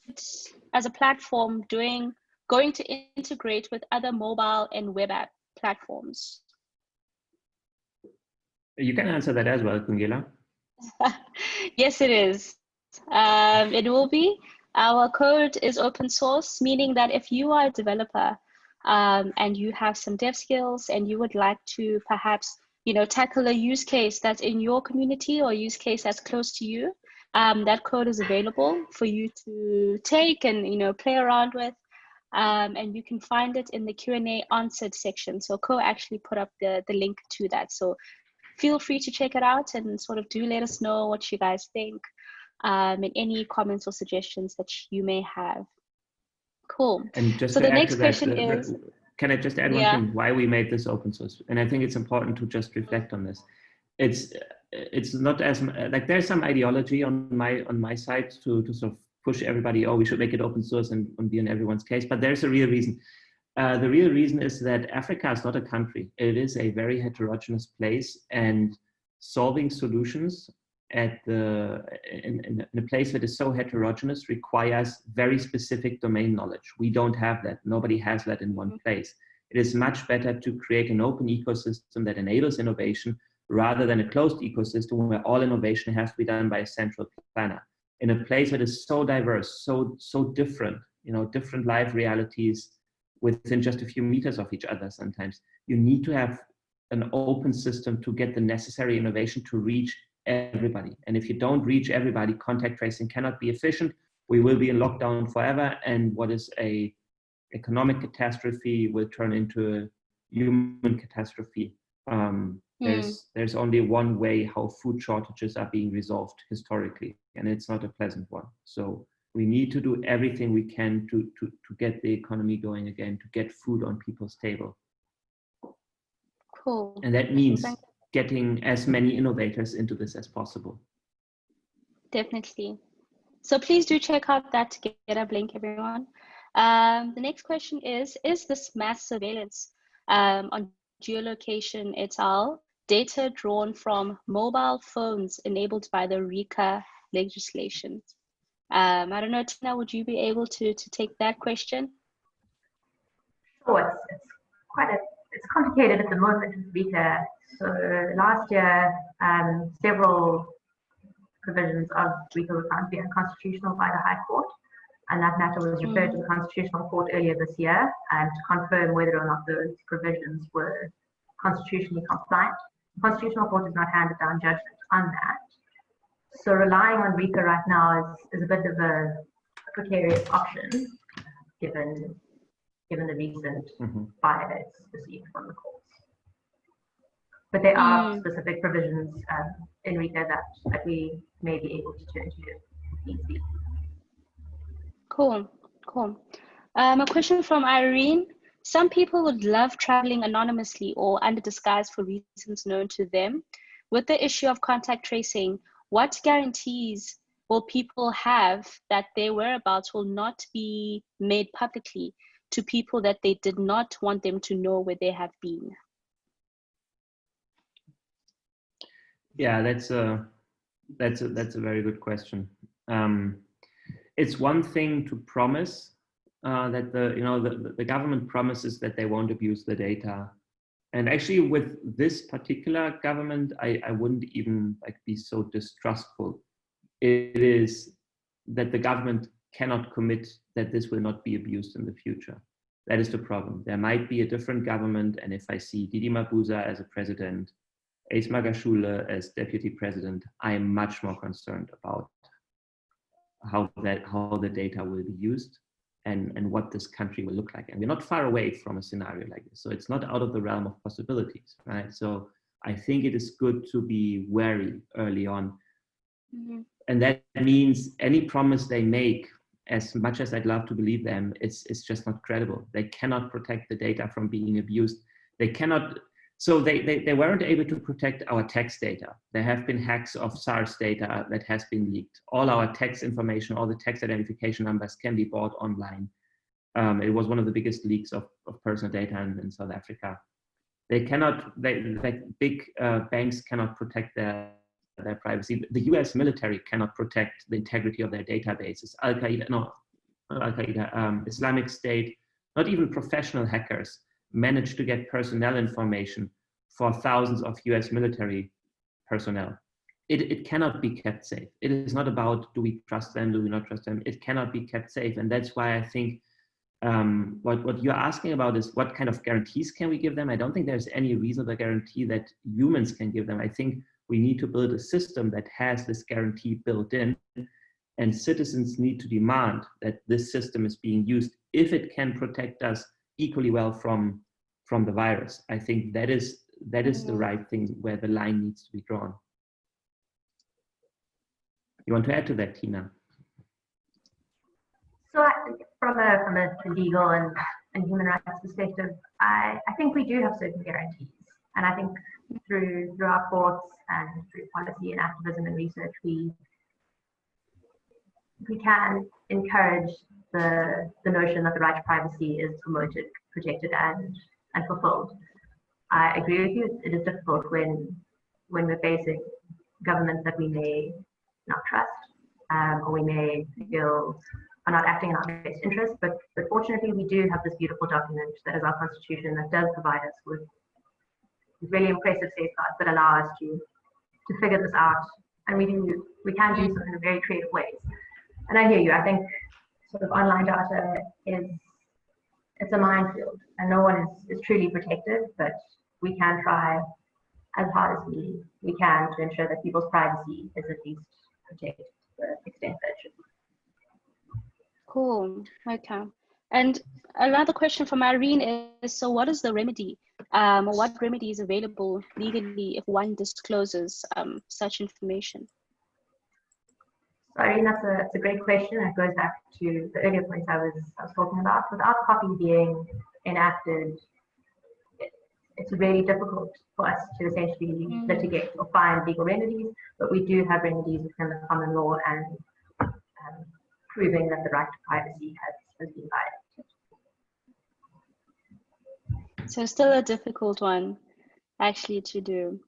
as a platform going to integrate with other mobile and web app platforms? You can answer that as well, Kungela. Yes, it is. It will be. Our code is open source, meaning that if you are a developer and you have some dev skills and you would like to perhaps, tackle a use case that's in your community or use case that's close to you, that code is available for you to take and, play around with. And you can find it in the Q&A answered section. So Co actually put up the link to that. So feel free to check it out and sort of do let us know what you guys think and any comments or suggestions that you may have. Cool. And just so the next question is, can I just add one thing, why we made this open source? And I think it's important to just reflect on this. It's not as like there's some ideology on my side to sort of push everybody, we should make it open source and be in everyone's case, but there's a real reason. The real reason is that Africa is not a country. It is a very heterogeneous place, and solving solutions in a place that is so heterogeneous requires very specific domain knowledge. We don't have that. Nobody has that in one place. It is much better to create an open ecosystem that enables innovation rather than a closed ecosystem where all innovation has to be done by a central planner. In a place that is so diverse, so different, different life realities within just a few meters of each other sometimes, you need to have an open system to get the necessary innovation to reach everybody. And if you don't reach everybody, contact tracing cannot be efficient. We will be in lockdown forever, and what is a economic catastrophe will turn into a human catastrophe. There's only one way how food shortages are being resolved historically, and it's not a pleasant one. So We need to do everything we can to get the economy going again, to get food on people's table. Cool. And that means getting as many innovators into this as possible. Definitely. So please do check out that GitHub link, everyone. The next question is this mass surveillance on geolocation et al. Data drawn from mobile phones enabled by the RICA legislation? I don't know, Tina, would you be able to take that question? Sure, it's complicated at the moment with RICA. So last year, several provisions of RICA were found to be unconstitutional by the High Court, and that matter was referred to the Constitutional Court earlier this year to confirm whether or not those provisions were constitutionally compliant. The Constitutional Court has not handed down judgment on that. So relying on RICA right now is a bit of a precarious option, given the recent violations received from the courts. But there are specific provisions in RICA that we may be able to turn to if needs be. Cool. A question from Irene. Some people would love traveling anonymously or under disguise for reasons known to them. With the issue of contact tracing, what guarantees will people have that their whereabouts will not be made publicly to people that they did not want them to know where they have been? Yeah, that's a very good question. It's one thing to promise that the government promises that they won't abuse the data, and actually with this particular government, I wouldn't even be so distrustful. It is that the government cannot commit that this will not be abused in the future. That is the problem. There might be a different government, and if I see Didi Mabuza as a president, Ace Magashule as deputy president, I am much more concerned about how the data will be used and what this country will look like. And we're not far away from a scenario like this. So it's not out of the realm of possibilities, right? So I think it is good to be wary early on. And that means any promise they make, as much as I'd love to believe them, it's just not credible. They cannot protect the data from being abused. They cannot. So they weren't able to protect our tax data. There have been hacks of SARS data that has been leaked. All our tax information, all the tax identification numbers can be bought online. It was one of the biggest leaks of personal data in South Africa. Big banks cannot protect their privacy. The US military cannot protect the integrity of their databases. Islamic State, not even professional hackers managed to get personnel information for thousands of US military personnel. It cannot be kept safe. It is not about do we trust them, do we not trust them. It cannot be kept safe. And that's why I think what you're asking about is what kind of guarantees can we give them? I don't think there's any reasonable guarantee that humans can give them. I think we need to build a system that has this guarantee built in, and citizens need to demand that this system is being used if it can protect us equally well from the virus. I think that is the right thing where the line needs to be drawn. You want to add to that, Tina? So from a legal and human rights perspective, I think we do have certain guarantees. And I think through our courts and through policy and activism and research, we can encourage the notion that the right to privacy is promoted, protected, and fulfilled. I agree with you. It is difficult when we're facing governments that we may not trust, or we may feel are not acting in our best interest. But fortunately, we do have this beautiful document that is our constitution that does provide us with really impressive safeguards that allow us to figure this out, and we can do so in very creative ways. And I hear you. I think sort of online data it's a minefield, and no one is truly protected, but we can try as hard as we can to ensure that people's privacy is at least protected to the extent that it should be. Cool. Okay. And another question from Irene is, so what is the remedy? What remedy is available legally if one discloses such information? So I mean, that's a great question. It goes back to the earlier points I was talking about. Without COVI being enacted, it's really difficult for us to essentially litigate or find legal remedies, but we do have remedies within the common law and proving that the right to privacy has been violated. So still a difficult one actually to do.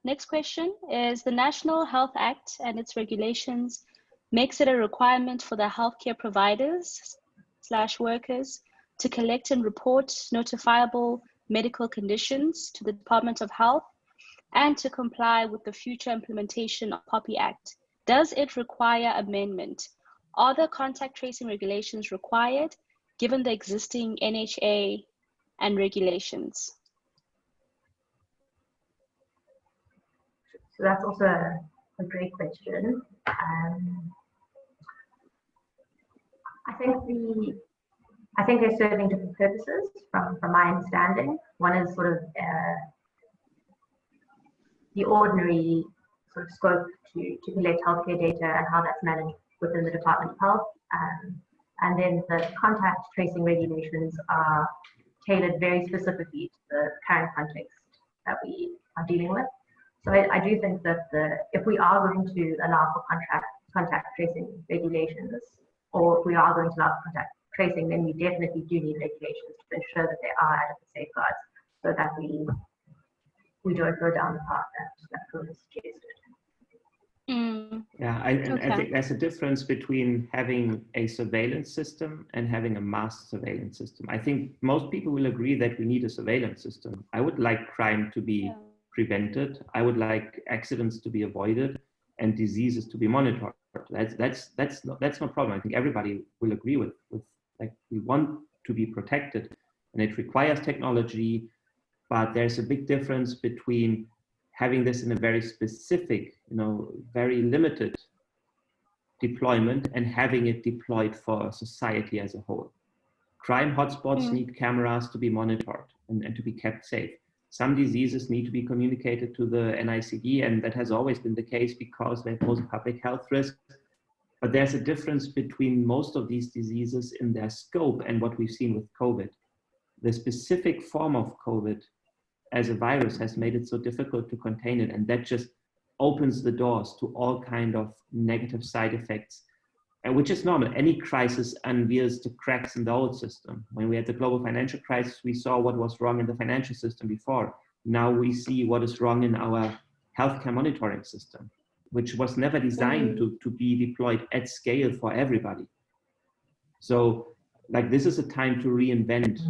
Next question is, the National Health Act and its regulations makes it a requirement for the healthcare providers / workers to collect and report notifiable medical conditions to the Department of Health and to comply with the future implementation of COVI Act. Does it require amendment? Are the contact tracing regulations required given the existing NHA and regulations? So that's also a great question. I think they're serving different purposes from my understanding. One is sort of the ordinary sort of scope to collect healthcare data and how that's managed within the Department of Health. And then the contact tracing regulations are tailored very specifically to the current context that we are dealing with. So I do think that if we are going to allow for contact tracing regulations, or if we are going to allow for contact tracing, then we definitely do need regulations to ensure that there are adequate safeguards so that we don't go down the path that COVID has suggested. Yeah, I think there's a difference between having a surveillance system and having a mass surveillance system. I think most people will agree that we need a surveillance system. I would like crime to be prevented. I would like accidents to be avoided and diseases to be monitored. That's no problem. I think everybody will agree with like, we want to be protected, and it requires technology, but there's a big difference between having this in a very specific, very limited deployment and having it deployed for society as a whole. Crime hotspots need cameras to be monitored and to be kept safe. Some diseases need to be communicated to the NICD, and that has always been the case because they pose a public health risk. But there's a difference between most of these diseases in their scope and what we've seen with COVID. The specific form of COVID as a virus has made it so difficult to contain it, and that just opens the doors to all kind of negative side effects, which is normal. Any crisis unveils the cracks in the old system. When we had the global financial crisis, we saw what was wrong in the financial system before. Now we see what is wrong in our healthcare monitoring system, which was never designed to be deployed at scale for everybody. So like, this is a time to reinvent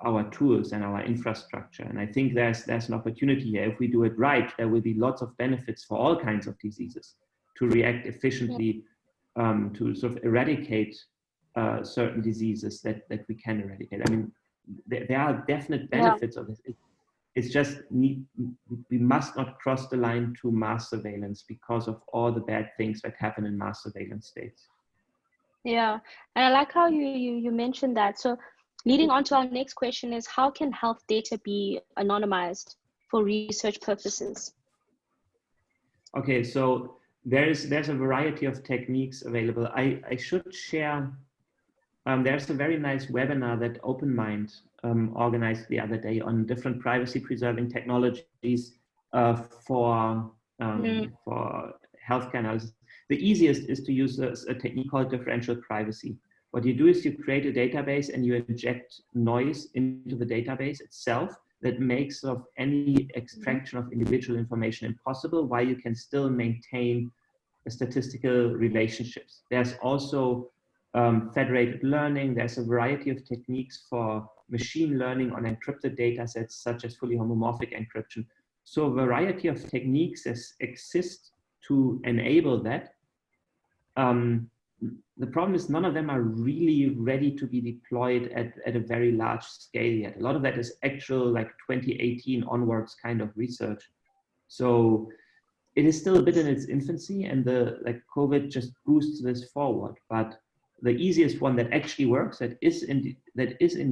our tools and our infrastructure. And I think there's an opportunity here. If we do it right, there will be lots of benefits for all kinds of diseases to react efficiently, to sort of eradicate certain diseases that we can eradicate. I mean, there are definite benefits of this. It's just we must not cross the line to mass surveillance because of all the bad things that happen in mass surveillance states. Yeah, and I like how you mentioned that. So leading on to our next question is, how can health data be anonymized for research purposes? Okay, so there's a variety of techniques available. I should share, there's a very nice webinar that OpenMind organized the other day on different privacy preserving technologies for healthcare analysis. The easiest is to use a technique called differential privacy. What you do is you create a database and you inject noise into the database itself that makes of any extraction of individual information impossible, while you can still maintain statistical relationships. There's also federated learning. There's a variety of techniques for machine learning on encrypted data sets, such as fully homomorphic encryption. So a variety of techniques exist to enable that. The problem is none of them are really ready to be deployed at a very large scale yet. A lot of that is actual, like 2018 onwards kind of research. So it is still a bit in its infancy, and COVID just boosts this forward. But the easiest one that actually works, that is in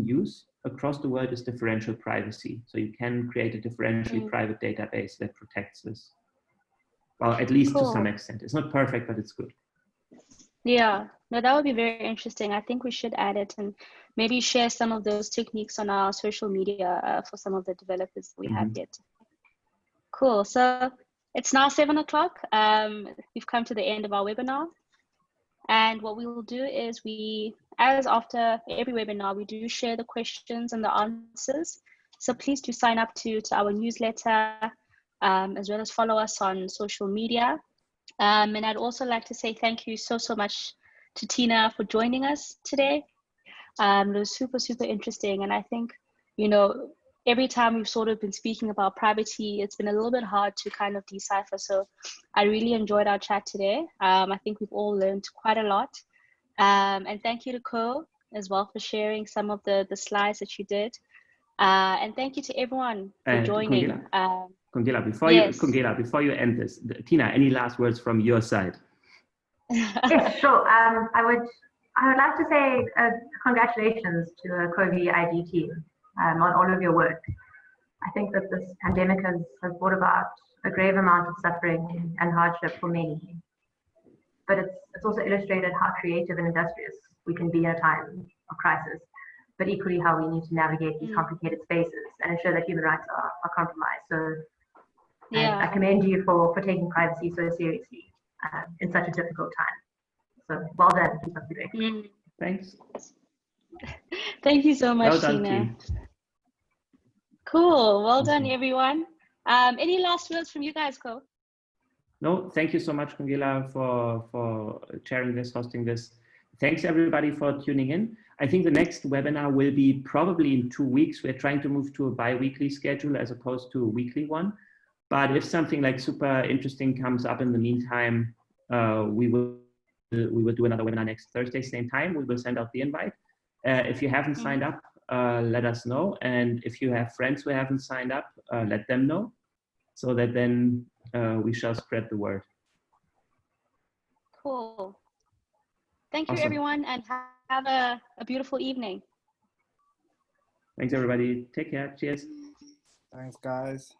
use across the world, is differential privacy. So you can create a differentially private database that protects this. Well, at least to some Cool. extent. It's not perfect, but it's good. Yeah, no, that would be very interesting. I think we should add it and maybe share some of those techniques on our social media for some of the developers we have yet. Cool. So it's now 7 o'clock. We've come to the end of our webinar. And what we will do is as after every webinar, we do share the questions and the answers. So please do sign up to our newsletter, as well as follow us on social media. And I'd also like to say thank you so much to Tina for joining us today. It was super interesting. And I think, every time we've sort of been speaking about privacy, it's been a little bit hard to kind of decipher. So I really enjoyed our chat today. I think we've all learned quite a lot. And thank you to Co as well for sharing some of the slides that you did. And thank you to everyone for joining. Congela, before you end this, Tina, any last words from your side? Yes, sure. I would like to say congratulations to the COVI-ID team on all of your work. I think that this pandemic has brought about a grave amount of suffering and hardship for many. But it's also illustrated how creative and industrious we can be in a time of crisis, but equally how we need to navigate these complicated spaces and ensure that human rights are compromised. So I commend you for taking privacy so seriously in such a difficult time. So well done. Keep up the great work. Thanks. Thank you so much, Well done, Tina. team. Cool. Well done, everyone. Any last words from you guys, Co? No, thank you so much, Congela, for chairing this, hosting this. Thanks everybody for tuning in. I think the next webinar will be probably in 2 weeks. We're trying to move to a bi-weekly schedule as opposed to a weekly one. But if something like super interesting comes up in the meantime, we will do another webinar next Thursday, same time. We will send out the invite. If you haven't signed up, let us know. And if you have friends who haven't signed up, let them know, so that then we shall spread the word. Cool. Thank you, Awesome. everyone, and have a beautiful evening. Thanks, everybody. Take care. Cheers. Thanks, guys.